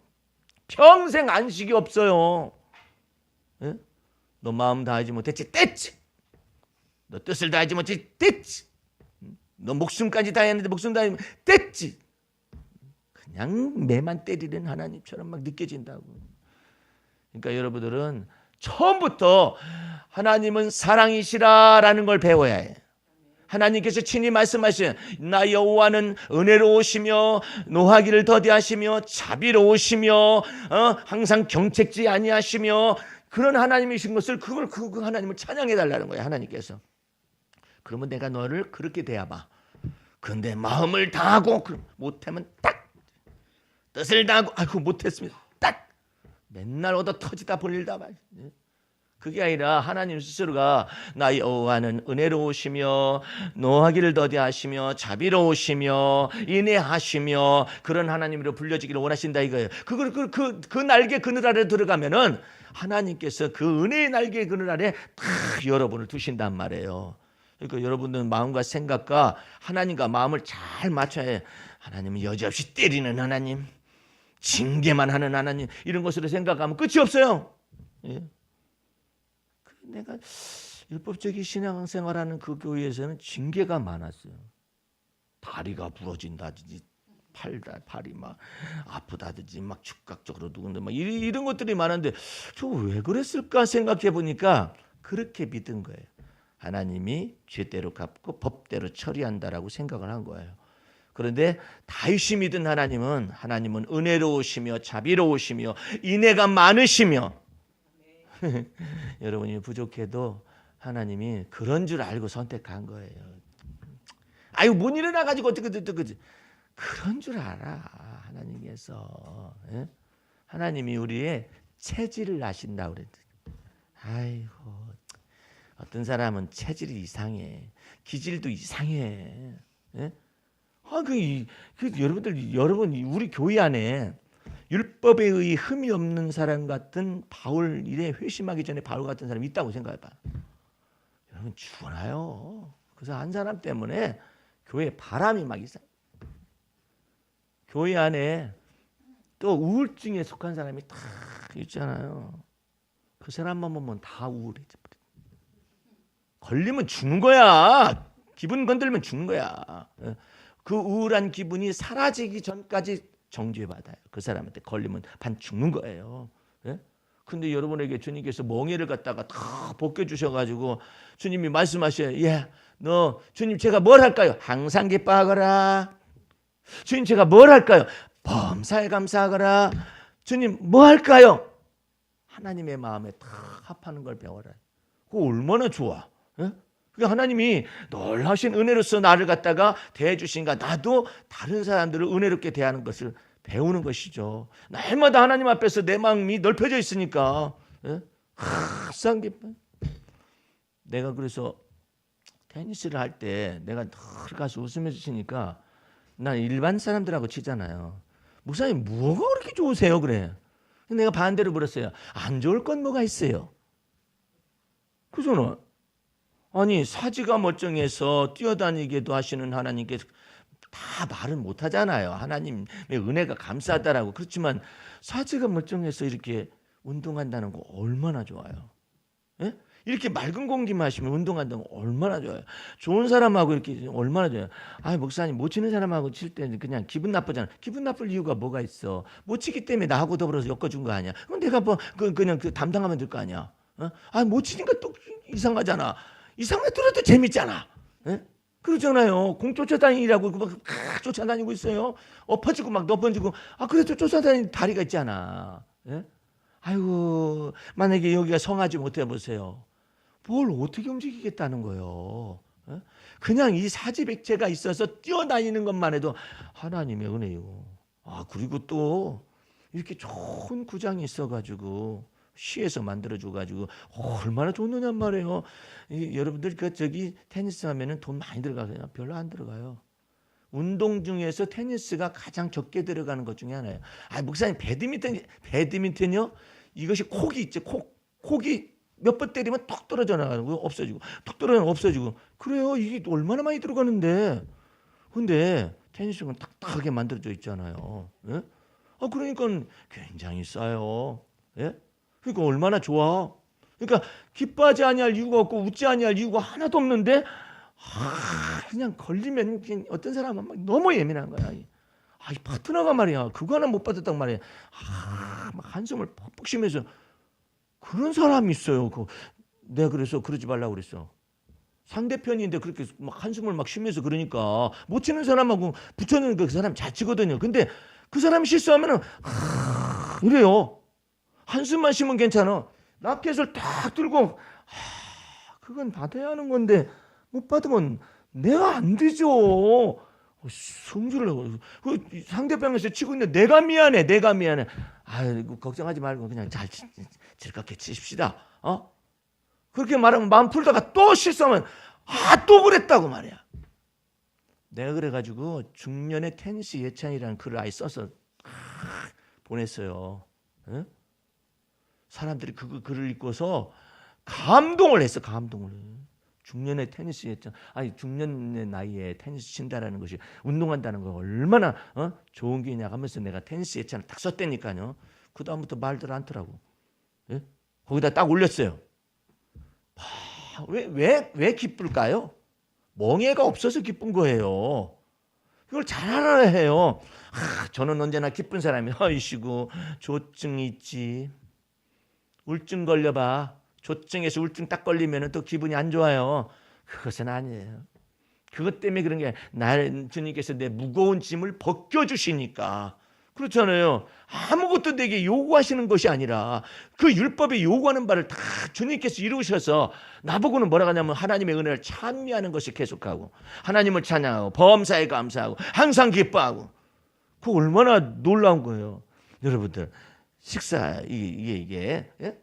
평생 안식이 없어요. 너 마음 다하지 못했지? 됐지. 너 뜻을 다하지 못했지? 됐지. 너 목숨까지 다했는데 목숨 다하면 됐지. 그냥 매만 때리는 하나님처럼 막 느껴진다고. 그러니까 여러분들은 처음부터 하나님은 사랑이시라라는 걸 배워야 해. 하나님께서 친히 말씀하신 나 여호와는 은혜로우시며 노하기를 더디하시며 자비로우시며 항상 경책지 아니하시며 그런 하나님이신 것을 그 하나님을 찬양해 달라는 거예요. 하나님께서. 그러면 내가 너를 그렇게 대해봐. 근데 마음을 다하고 못하면 딱 뜻을 다하고 아이고 못했습니다. 딱 맨날 얻어 터지다 볼일다 말. 그게 아니라 하나님 스스로가 나 여호와는 은혜로우시며 노하기를 더디하시며 자비로우시며 인애하시며 그런 하나님으로 불려지기를 원하신다 이거예요. 그 날개 그늘 아래 들어가면은 하나님께서 그 은혜의 날개 그늘 아래 딱 여러분을 두신단 말이에요. 그러니까 여러분들은 마음과 생각과 하나님과 마음을 잘 맞춰야 해요. 하나님은 여지없이 때리는 하나님, 징계만 하는 하나님 이런 것으로 생각하면 끝이 없어요. 예. 내가 율법적인 신앙생활하는 그 교회에서는 징계가 많았어요. 다리가 부러진다든지 팔이 막 아프다든지 막 즉각적으로 누군데 막 이런 것들이 많은데 저 왜 그랬을까 생각해 보니까 그렇게 믿은 거예요. 하나님이 죄대로 갚고 법대로 처리한다라고 생각을 한 거예요. 그런데 다윗이 믿은 하나님은 은혜로우시며 자비로우시며 인애가 많으시며 여러분이 부족해도 하나님이 그런 줄 알고 선택한 거예요. 아유 못 일어나 가지고 어떻게 그지? 그런 줄 알아 하나님께서. 예? 하나님이 우리의 체질을 아신다고 그랬더니 아이고 어떤 사람은 체질이 이상해, 기질도 이상해. 예? 여러분 우리 교회 안에 율법에 의해 흠이 없는 사람 같은 바울 일에 회심하기 전에 바울 같은 사람이 있다고 생각해봐. 여러분 죽어나요. 그래서 한 사람 때문에 교회에 바람이 막 있어. 교회 안에 또 우울증에 속한 사람이 다 있잖아요. 그 사람만 보면 다 우울해져. 걸리면 죽는 거야. 기분 건들면 죽는 거야. 그 우울한 기분이 사라지기 전까지 정죄받아요. 그 사람한테 걸리면 반 죽는 거예요. 예? 근데 여러분에게 주님께서 멍에를 갖다가 다 벗겨주셔가지고 주님이 말씀하셔요. 예, 너 주님 제가 뭘 할까요? 항상 기뻐하거라. 주님 제가 뭘 할까요? 범사에 감사하거라. 주님 뭐 할까요? 하나님의 마음에 다 합하는 걸 배워라. 그거 얼마나 좋아. 예? 그게 하나님이 놀라신 은혜로서 나를 갖다가 대해주신가. 나도 다른 사람들을 은혜롭게 대하는 것을 배우는 것이죠. 날마다 하나님 앞에서 내 마음이 넓혀져 있으니까. 예? 항상 기뻐. 내가 그래서 테니스를 할 때 내가 늘 가서 웃으면서 치니까 난 일반 사람들하고 치잖아요. 목사님 뭐가 그렇게 좋으세요? 그래. 내가 반대로 물었어요. 안 좋을 건 뭐가 있어요? 그래서는 아니 사지가 멀쩡해서 뛰어다니게도 하시는 하나님께서 다 말은 못하잖아요. 하나님의 은혜가 감사하다라고. 그렇지만 사지가 멀쩡해서 이렇게 운동한다는 거 얼마나 좋아요. 예? 이렇게 맑은 공기 마시면 운동한다는 거 얼마나 좋아요. 좋은 사람하고 이렇게 얼마나 좋아요. 아 목사님 못 치는 사람하고 칠 때는 그냥 기분 나쁘잖아. 기분 나쁠 이유가 뭐가 있어. 못 치기 때문에 나하고 더불어서 엮어준 거 아니야. 그럼 내가 뭐 그냥 담당하면 될 거 아니야. 어? 아못 치니까 또 이상하잖아. 이상하게 들어도 재밌잖아. 예? 그러잖아요. 공 쫓아다니라고 막 쫓아다니고 있어요. 엎어지고 막 넘어지고. 아 그래도 쫓아다니는 다리가 있잖아. 예? 아이고 만약에 여기가 성하지 못해 보세요. 뭘 어떻게 움직이겠다는 거예요. 예? 그냥 이 사지백체가 있어서 뛰어다니는 것만 해도 하나님의 은혜요. 아 그리고 또 이렇게 좋은 구장이 있어가지고 시에서 만들어줘가지고 얼마나 좋느냔 말이에요. 여러분들 저기 테니스 하면은 돈 많이 들어가요? 별로 안 들어가요. 운동 중에서 테니스가 가장 적게 들어가는 것 중에 하나예요. 아 목사님 배드민턴요? 이것이 콕이 있죠. 콕이 몇 번 때리면 톡 떨어져 나가고 없어지고 톡 떨어져 없어지고 그래요. 이게 얼마나 많이 들어가는데. 근데 테니스는 딱딱하게 만들어져 있잖아요. 예? 아 그러니까 굉장히 싸요. 예? 그러니까 얼마나 좋아. 그러니까 기뻐하지 아니할 이유가 없고 웃지 아니할 이유가 하나도 없는데 그냥 걸리면 그냥 어떤 사람은 막 너무 예민한 거야. 이 파트너가 말이야 그거 하나 못 받았단 말이야. 막 한숨을 퍽퍽 쉬면서 그런 사람이 있어요. 내가 그래서 그러지 말라고 그랬어. 상대편인데 그렇게 막 한숨을 막 쉬면서 그러니까 못 치는 사람하고 붙여놓은 그 사람 잘 치거든요. 근데 그 사람이 실수하면은 이래요. 한숨만 쉬면 괜찮아. 라켓을 딱 들고 그건 받아야 하는 건데 못 받으면 내가 안 되죠. 성질을 내고 그 상대방에서 치고 있는데 내가 미안해. 아이고 걱정하지 말고 그냥 잘 즐겁게 치십시다. 그렇게 말하면 마음 풀다가 또 실수하면 또 그랬다고 말이야. 내가 그래가지고 중년의 테니스 예찬이라는 글을 아예 써서 보냈어요. 에? 사람들이 그 글을 읽고서 감동을 했어. 감동을. 중년의 테니스 예찬. 아니 중년의 나이에 테니스 친다라는 것이 운동한다는 거 얼마나 좋은 게냐 하면서 내가 테니스 예찬을 딱 썼다니까요. 그 다음부터 말들 않더라고. 예? 거기다 딱 올렸어요. 왜 기쁠까요? 멍해가 없어서 기쁜 거예요. 그걸 잘 알아야 해요. 저는 언제나 기쁜 사람이 이시고 조증이 있지. 우울증 걸려봐. 조증에서 우울증 딱 걸리면 또 기분이 안 좋아요. 그것은 아니에요. 그것 때문에 그런 게 주님께서 내 무거운 짐을 벗겨주시니까. 그렇잖아요. 아무것도 내게 요구하시는 것이 아니라 그 율법에 요구하는 바를 다 주님께서 이루셔서 나보고는 뭐라고 하냐면 하나님의 은혜를 찬미하는 것이 계속하고 하나님을 찬양하고 범사에 감사하고 항상 기뻐하고 그거 얼마나 놀라운 거예요. 여러분들 식사 이게 예?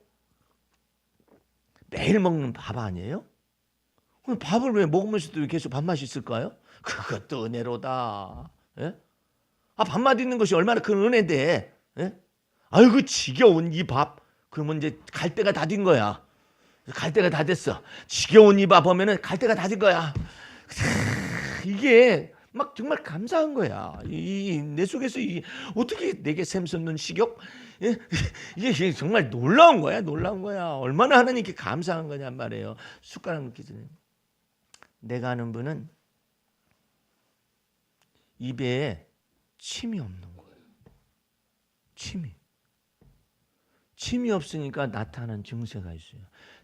매일 먹는 밥 아니에요? 그럼 밥을 왜 먹으면서도 계속 밥맛이 있을까요? 그것도 은혜로다. 예? 밥맛 있는 것이 얼마나 큰 은혜인데. 예? 아이고 지겨운 이 밥. 그러면 이제 갈 때가 다 된 거야. 갈 때가 다 됐어. 지겨운 이 밥 하면은 갈 때가 다 된 거야. 이게 막 정말 감사한 거야. 내 속에서 어떻게 내게 샘솟는 식욕? 예? 이게 정말 놀라운 거야. 얼마나 하나님께 감사한 거냔 말이에요. 숟가락 넣기 전에. 내가 아는 분은 입에 침이 없는 거예요. 침이 없으니까 나타나는 증세가 있어요.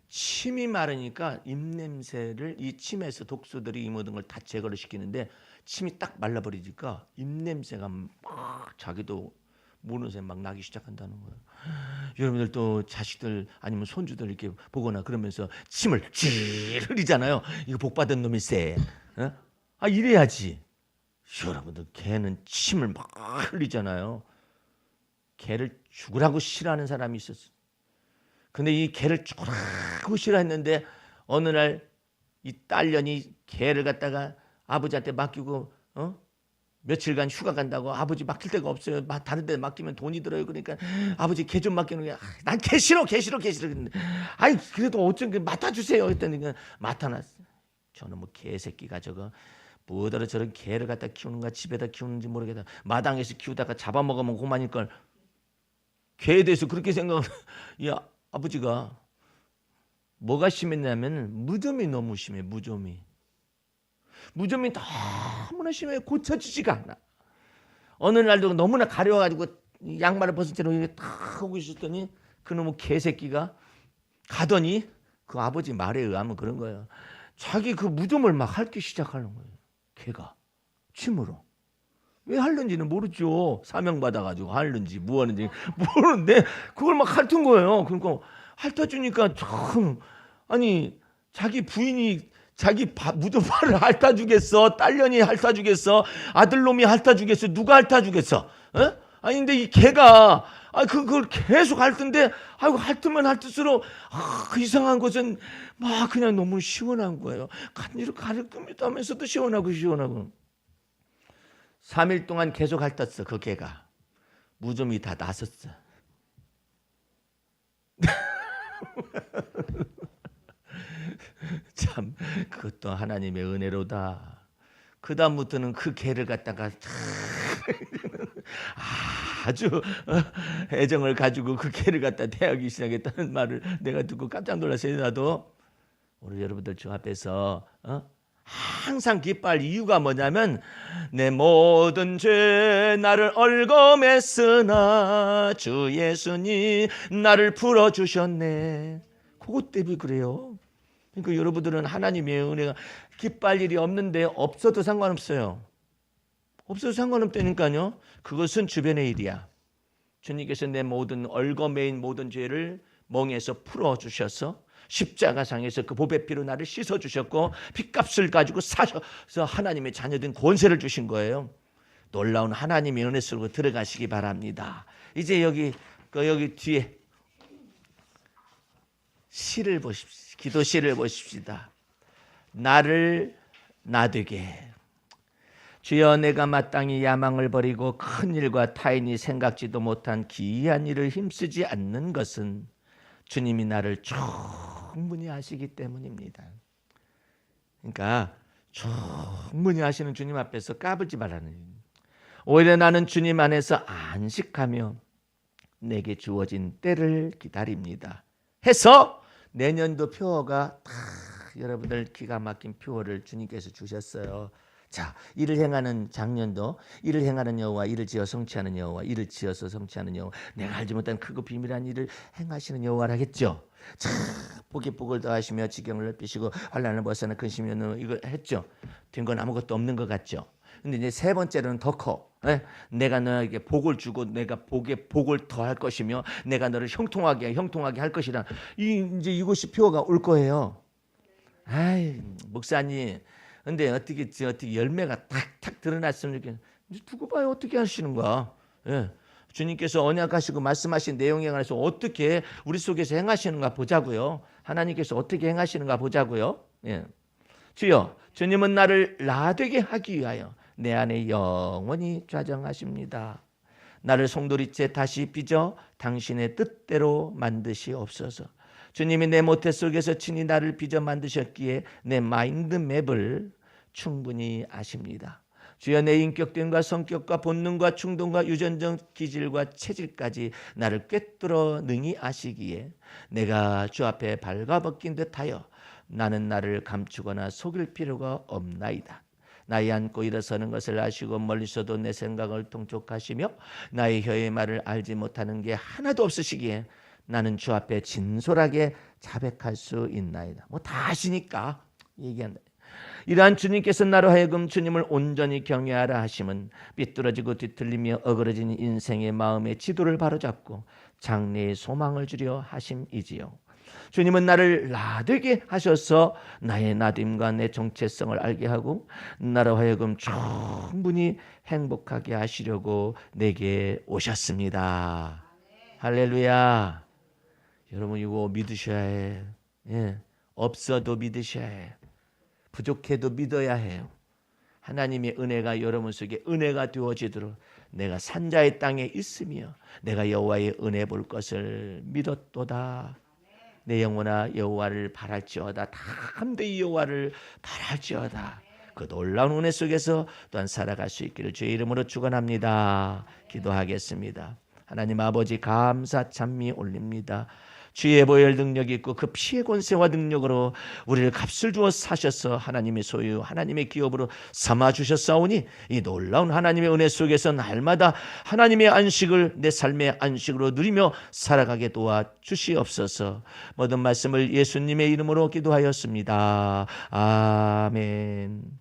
침이 마르니까 입냄새를 이 침에서 독소들이 이 모든 걸 다 제거를 시키는데 침이 딱 말라버리니까 입냄새가 막 자기도 모르는 새 막 나기 시작한다는 거예요. 여러분들 또 자식들 아니면 손주들 이렇게 보거나 그러면서 침을 질 흘리잖아요. 이거 복받은 놈일세. 어? 아 이래야지. 여러분들 개는 침을 막 흘리잖아요. 개를 죽으라고 싫어하는 사람이 있었어. 근데 이 개를 죽으라고 싫어했는데 어느 날 이 딸년이 개를 갖다가 아버지한테 맡기고 며칠간 휴가 간다고 아버지 맡길 데가 없어요. 다른 데 맡기면 돈이 들어요. 그러니까 아버지 개 좀 맡기는 게 난 개 싫어. 그랬는데 아이 그래도 어쩐 맡아주세요. 했더니 맡아놨어. 저는 뭐 개새끼가 저거 뭐더러 저런 개를 갖다 키우는가 집에다 키우는지 모르겠다. 마당에서 키우다가 잡아먹으면 그만일걸. 개에 대해서 그렇게 생각을 이 아버지가 뭐가 심했냐면 무좀이 너무 심해. 무좀이 너무나 심해. 고쳐지지가 않아. 어느 날도 너무나 가려워가지고 양말을 벗은 채로 이렇게 탁 하고 있었더니 그놈의 개새끼가 가더니 그 아버지 말에 의하면 그런 거예요. 자기 그 무좀을 막 핥기 시작하는 거예요. 개가 침으로. 왜 핥는지는 모르죠. 사명받아가지고 핥는지 뭐 하는지 모르는데 그걸 막 핥은 거예요. 그러니까 핥아주니까 참 아니 자기 부인이 자기 무좀발을 핥아주겠어? 딸년이 핥아주겠어? 아들놈이 핥아주겠어? 누가 핥아주겠어? 아니 근데 이 개가 그걸 계속 핥던데 아이고 핥으면 핥을수록 그 이상한 것은 막 그냥 너무 시원한 거예요. 간지로 가르끔니다 하면서도 시원하고 3일 동안 계속 핥았어. 그 개가 무좀이 다 났었어. 참 그것도 하나님의 은혜로다. 그 다음부터는 그 개를 갖다가 아주 애정을 가지고 그 개를 갖다 대하기 시작했다는 말을 내가 듣고 깜짝 놀랐어요. 나도 우리 여러분들 주 앞에서 항상 기뻐할 이유가 뭐냐면 내 모든 죄 나를 얽어맸으나 주 예수님 나를 풀어주셨네. 그것 때문에 그래요. 그러니까 여러분들은 하나님의 은혜가 기뻐할 일이 없는데 없어도 상관없어요. 없어도 상관없다니까요. 그것은 주변의 일이야. 주님께서 내 모든 얽어매인 모든 죄를 멍에서 풀어주셔서 십자가상에서 그 보배 피로 나를 씻어주셨고 핏값을 가지고 사셔서 하나님의 자녀된 권세를 주신 거예요. 놀라운 하나님의 은혜 속으로 들어가시기 바랍니다. 이제 여기 뒤에 시를 보십시오. 기도 시를 보십시다. 나를 나되게. 주여 내가 마땅히 야망을 버리고 큰 일과 타인이 생각지도 못한 기이한 일을 힘쓰지 않는 것은 주님이 나를 충분히 아시기 때문입니다. 그러니까 충분히 아시는 주님 앞에서 까불지 말라는. 오히려 나는 주님 안에서 안식하며 내게 주어진 때를 기다립니다. 해서 내년도 표어가 다 여러분들 기가 막힌 표어를 주님께서 주셨어요. 자, 이를 행하는 작년도 이를 행하는 여호와 이를 지어 성취하는 여호와 이를 지어서 성취하는 여호와 내가 알지 못한 크고 비밀한 일을 행하시는 여호와라겠죠. 자, 복이 복을 더하시며 지경을 넓히시고 환난을 벗어나 근심을 이거 했죠. 된 건 아무것도 없는 것 같죠. 근데 이제 세 번째로는 더 커. 내가 너에게 복을 주고 내가 복에 복을 더할 것이며 내가 너를 형통하게 할 것이라. 이제 이것이 표어가 올 거예요. 아이 목사님, 근데 어떻게 열매가 탁탁 드러났으면 좋겠는데 두고 봐요. 어떻게 하시는 거야? 주님께서 언약하시고 말씀하신 내용에 관해서 어떻게 우리 속에서 행하시는가 보자고요. 하나님께서 어떻게 행하시는가 보자고요. 주여, 주님은 나를 나되게 하기 위하여 내 안에 영원히 좌정하십니다. 나를 송두리째 다시 빚어 당신의 뜻대로 만드시옵소서. 주님이 내 모태 속에서 친히 나를 빚어 만드셨기에 내 마인드맵을 충분히 아십니다. 주여, 내 인격됨과 성격과 본능과 충동과 유전적 기질과 체질까지 나를 꿰뚫어 능히 아시기에 내가 주 앞에 발가벗긴 듯하여 나는 나를 감추거나 속일 필요가 없나이다. 나의 앉고 일어서는 것을 아시고 멀리서도 내 생각을 통촉하시며 나의 혀의 말을 알지 못하는 게 하나도 없으시기에 나는 주 앞에 진솔하게 자백할 수 있나이다. 뭐 다 아시니까 얘기한다. 이러한 주님께서 나로 하여금 주님을 온전히 경외하라 하심은 삐뚤어지고 뒤틀리며 어그러진 인생의 마음의 지도를 바로잡고 장래의 소망을 주려 하심이지요. 주님은 나를 나되게 하셔서 나의 나됨과 내 정체성을 알게 하고 나로 하여금 충분히 행복하게 하시려고 내게 오셨습니다. 할렐루야. 여러분 이거 믿으셔야 해. 예. 없어도 믿으셔야 해. 부족해도 믿어야 해요. 하나님의 은혜가 여러분 속에 은혜가 되어지도록 내가 산자의 땅에 있으며 내가 여호와의 은혜 볼 것을 믿었도다. 내 영혼아 여호와를 바랄지어다. 담대히 여호와를 바랄지어다. 그 놀라운 은혜 속에서 또한 살아갈 수 있기를 주의 이름으로 축원합니다. 기도하겠습니다. 하나님 아버지 감사 찬미 올립니다. 주의 보혈 능력이 있고 그 피의 권세와 능력으로 우리를 값을 주어 사셔서 하나님의 소유 하나님의 기업으로 삼아주셨사오니 이 놀라운 하나님의 은혜 속에서 날마다 하나님의 안식을 내 삶의 안식으로 누리며 살아가게 도와주시옵소서. 모든 말씀을 예수님의 이름으로 기도하였습니다. 아멘.